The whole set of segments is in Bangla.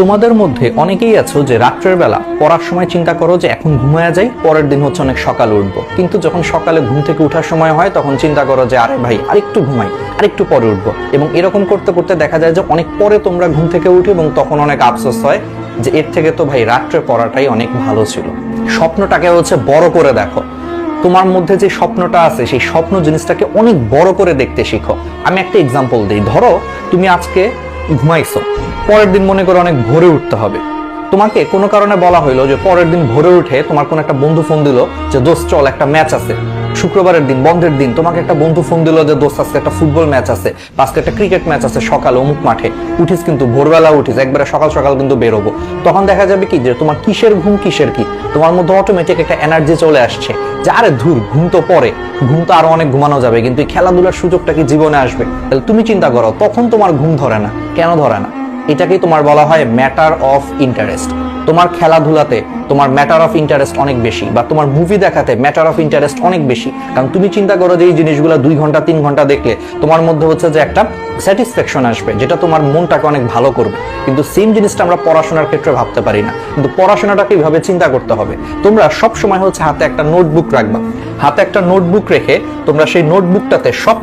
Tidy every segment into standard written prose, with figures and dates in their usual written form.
তোমাদের মধ্যে অনেকেই আছো যে রাত্রের বেলা পড়ার সময় চিন্তা করো যে এখন ঘুমায়া যাই, পরের দিন হচ্ছে অনেক সকালে উঠবো, কিন্তু যখন সকালে ঘুম থেকে ওঠার সময় হয় তখন চিন্তা করো যে আরে ভাই আরেকটু ঘুমাই, আরেকটু পরে উঠবো। এবং এরকম করতে করতে দেখা যায় যে অনেক পরে তোমরা ঘুম থেকে উঠে এবং তখন অনেক আফসোস হয় যে এর থেকে তো ভাই রাত্রে পড়াটাই অনেক ভালো ছিল। স্বপ্নটাকে হচ্ছে বড় করে দেখো, তোমার মধ্যে যে স্বপ্নটা আছে সেই স্বপ্ন জিনিসটাকে অনেক বড় করে দেখতে শিখো। আমি একটা এক্সাম্পল দিই, ধরো তুমি আজকে ঘুমাইছো, পরের দিন মনে করো অনেক ভোরে উঠতে হবে, তোমাকে কোনো কারণে বলা হইলো যে পরের দিন ভোরে উঠে তোমার কোন একটা বন্ধু ফোন দিল যে দোস্ত চল একটা ম্যাচ আছে, শুক্রবারের দিন বন্ধের দিন তোমাকে একটা বন্ধু ফোন দিল যে দোস্ত আজকে একটা ফুটবল ম্যাচ আছে, আজকে একটা ক্রিকেট ম্যাচ আছে সকালে অমুক মাঠে, উঠিস কিন্তু ভোরবেলা উঠিস, একবারে সকাল সকাল কিন্তু বেরোবো। তখন দেখা যাবে কি যে তোমার কিসের ঘুম কিসের কি, তোমার মধ্যে অটোমেটিক একটা এনার্জি চলে আসছে যে আরে ধুর ঘুম তো পরে, ঘুম তো আরো অনেক ঘুমানো যাবে, কিন্তু এই খেলাধুলার সুযোগটা কি জীবনে আসবে? তাহলে তুমি চিন্তা করো তখন তোমার ঘুম ধরে না, কেন ধরে না? এটাকেই তোমার বলা হয় ম্যাটার অফ ইন্টারেস্ট। তোমার খেলাধুলাতে তোমার ম্যাটার অফ ইন্টারেস্ট অনেক বেশি, বা তোমার মুভি দেখাতে ম্যাটার অফ ইন্টারেস্ট অনেক বেশি, কারণ তুমি চিন্তা করো যে এই জিনিসগুলো 2 ঘন্টা 3 ঘন্টা দেখলে তোমার মধ্যে হচ্ছে যে একটা স্যাটিসফ্যাকশন আসবে, যেটা তোমার মনটাকে অনেক ভালো করবে। কিন্তু সেম জিনিসটা আমরা পড়াশোনার ক্ষেত্রে ভাবতে পারি না। কিন্তু পড়াশোনাটাকে এইভাবে চিন্তা করতে হবে, তোমরা সব সময় হচ্ছে হাতে একটা নোটবুক রাখবা, হাতে একটা নোটবুক রেখে তোমরা সেই নোটবুকটাতে সব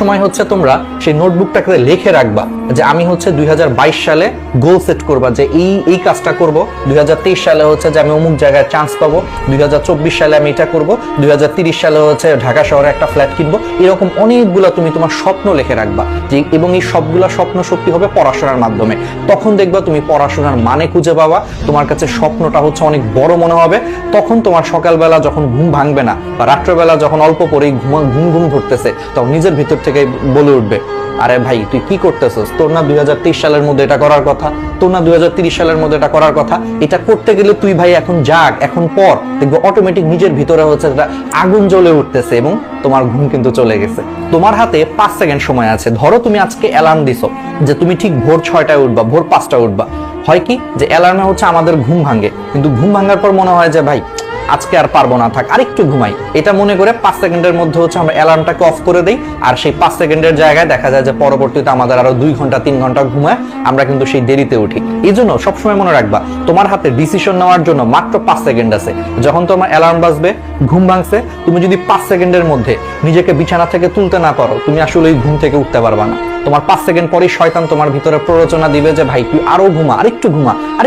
সময় হচ্ছে তোমরা সেই নোটবুকটাকে লিখে রাখবা যে আমি হচ্ছে 2022 সালে গোল সেট করবা যে এই কাজটা করব, 2023 সালে হচ্ছে যে আমি অমুক জায়গায় চান্স পাবো, 2024 সালে আমি এটা করব, 2030 সালে হচ্ছে ঢাকা শহরে একটা ফ্ল্যাট কিনবো। এরকম অনেকগুলা তুমি তোমার স্বপ্ন লিখে রাখবা যে, এবং এই সবগুলা স্বপ্ন সত্যি হবে পড়াশোনার মাধ্যমে। তখন দেখবা তুমি পড়াশোনার মানে খুঁজে পাবা, তোমার কাছে স্বপ্নটা হচ্ছে অনেক বড় মনে হবে। তখন তোমার সকালবেলা যখন ঘুম ভাঙবে না, বা রাত্রেবেলা যখন অল্প পরেই ঘুম ধরতেছে, তখন নিজের ভিতর থেকে বলে উঠবে আরে ভাই তুই কি করতেছস, তোর না 2023 সালের মধ্যে এটা করার কথা, তোর না 2030 সালের মধ্যে এটা করার কথা, এটা করতে গেলে তুই ভাই এখন জাগ, এখন পর, দেখবো অটোমেটিক নিজের ভিতরে হচ্ছে এটা আগুন জ্বলে উঠতেছে এবং তোমার ঘুম কিন্তু চলে গেছে। তোমার হাতে 5 সেকেন্ড সময় আছে। ধরো তুমি আজকে অ্যালার্ম দিছো যে তুমি ঠিক ভোর 6টায় উঠবা, ভোর 5টায় উঠবা। হয় কি যে অ্যালার্মে হচ্ছে আমাদের ঘুম ভাঙে, কিন্তু ঘুম ভাঙার পর মনে হয় যে ভাই আজকে আর পারবো না, থাক আরেকটু ঘুমাই, এটা মনে করে 5 সেকেন্ডের মধ্যে হচ্ছে আমরা অ্যালার্মটাকে অফ করে দেই। আর সেই 5 সেকেন্ডের জায়গায় দেখা যায় যে পরবর্তীতে আমাদের আরো 2 ঘন্টা 3 ঘন্টা ঘুমায় আমরা কিন্তু সেই দেরিতে উঠি। এই জন্য সবসময় মনে রাখবা তোমার হাতে ডিসিশন নেওয়ার জন্য মাত্র 5 সেকেন্ড আছে। যখন তোমার অ্যালার্ম বাজবে, ঘুম ভাঙছে, তুমি যদি 5 সেকেন্ডের মধ্যে নিজেকে বিছানা থেকে তুলতে না পারো, তুমি আসলে এই ঘুম থেকে উঠতে পারবা না। তোমার 5 সেকেন্ড পরেই শয়তান তোমার ভিতরে প্ররোচনা দিবে যে ভাই তুই আরো ঘুমা, আরেকটু ঘুমা, আর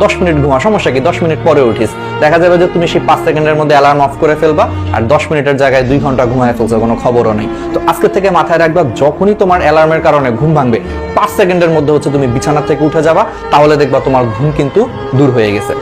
10 মিনিট ঘুমা, সমস্যা কি 10 মিনিট পরে উঠিস। দেখা যাবে যে তুমি সেই 5 সেকেন্ডের মধ্যে অ্যালার্ম অফ করে ফেলবা আর 10 মিনিটের জায়গায় 2 ঘন্টা ঘুমায় ফেলছো, কোনো খবরও নেই। তো আজকে থেকে মাথায় রাখবা যখনই তোমার অ্যালার্মের কারণে ঘুম ভাঙবে 5 সেকেন্ডের মধ্যে হচ্ছে তুমি বিছানা থেকে উঠে যাবা, তাহলে দেখবা তোমার ঘুম কিন্তু দূর হয়ে গেছে।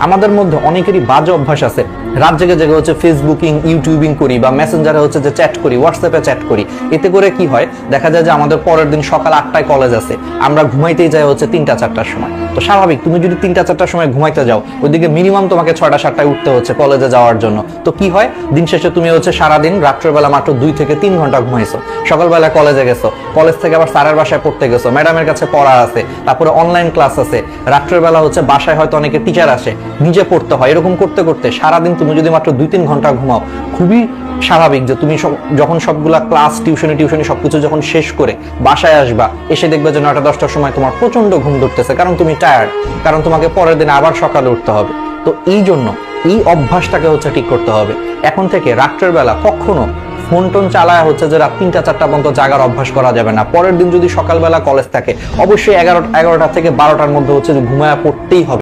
আমাদের মধ্যে অনেকেরই বাজে অভ্যাস আছে, রাত জেগে জেগে হচ্ছে ফেসবুকিং ইউটিউবিং করি, বা মেসেঞ্জারে হচ্ছে যে চ্যাট করি, হোয়াটসঅ্যাপে চ্যাট করি। এতে করে কি হয়, দেখা যায় যে আমাদের পরের দিন সকাল 8টায় কলেজ আছে, আমরা ঘুমাইতেই যাই হচ্ছে 3টা 4টার সময়। তো স্বাভাবিক তুমি যদি 3টা 4টার সময় ঘুমাইতে যাও, ওইদিকে মিনিমাম তোমাকে 6টা 7টায় উঠতে হচ্ছে কলেজে যাওয়ার জন্য। তো কি হয়, দিন শেষে তুমি হচ্ছে সারাদিন রাত্রেবেলা মাত্র 2 থেকে 3 ঘন্টা ঘুমাইছো, সকালবেলা কলেজে গেছো, কলেজ থেকে আবার স্যারের বাসায় পড়তে গেছো, ম্যাডামের কাছে পড়া আছে, তারপরে অনলাইন ক্লাস আছে, রাত্রেবেলা হচ্ছে বাসায় হয়তো অনেকে টিচার আসে, নিজে পড়তে হয়। এরকম করতে করতে সারাদিন তুমি যদি মাত্র 2-3 ঘন্টা ঘুমাও, খুবই স্বাভাবিক যে তুমি যখন সবগুলা ক্লাস টিউশনি সবকিছু যখন শেষ করে বাসায় আসবা, এসে দেখবে যে 9টা 10টার সময় তোমার প্রচন্ড ঘুম ধরতেছে, কারণ তুমি টায়ার্ড, কারণ তোমাকে পরের দিন আবার সকালে উঠতে হবে। তো এই জন্য এই অভ্যাসটাকে হচ্ছে ঠিক করতে হবে। এখন থেকে রাত্রের বেলা কখনো ফোন টোন চালায় হচ্ছে যে রাত 3টা 4টা পর্যন্ত জাগার অভ্যাস করা যাবে না। পরের দিন যদি সকালবেলা কলেজ থাকে, অবশ্যই 11টা থেকে 12টার মধ্যে হচ্ছে ঘুমায় পড়তেই হবে।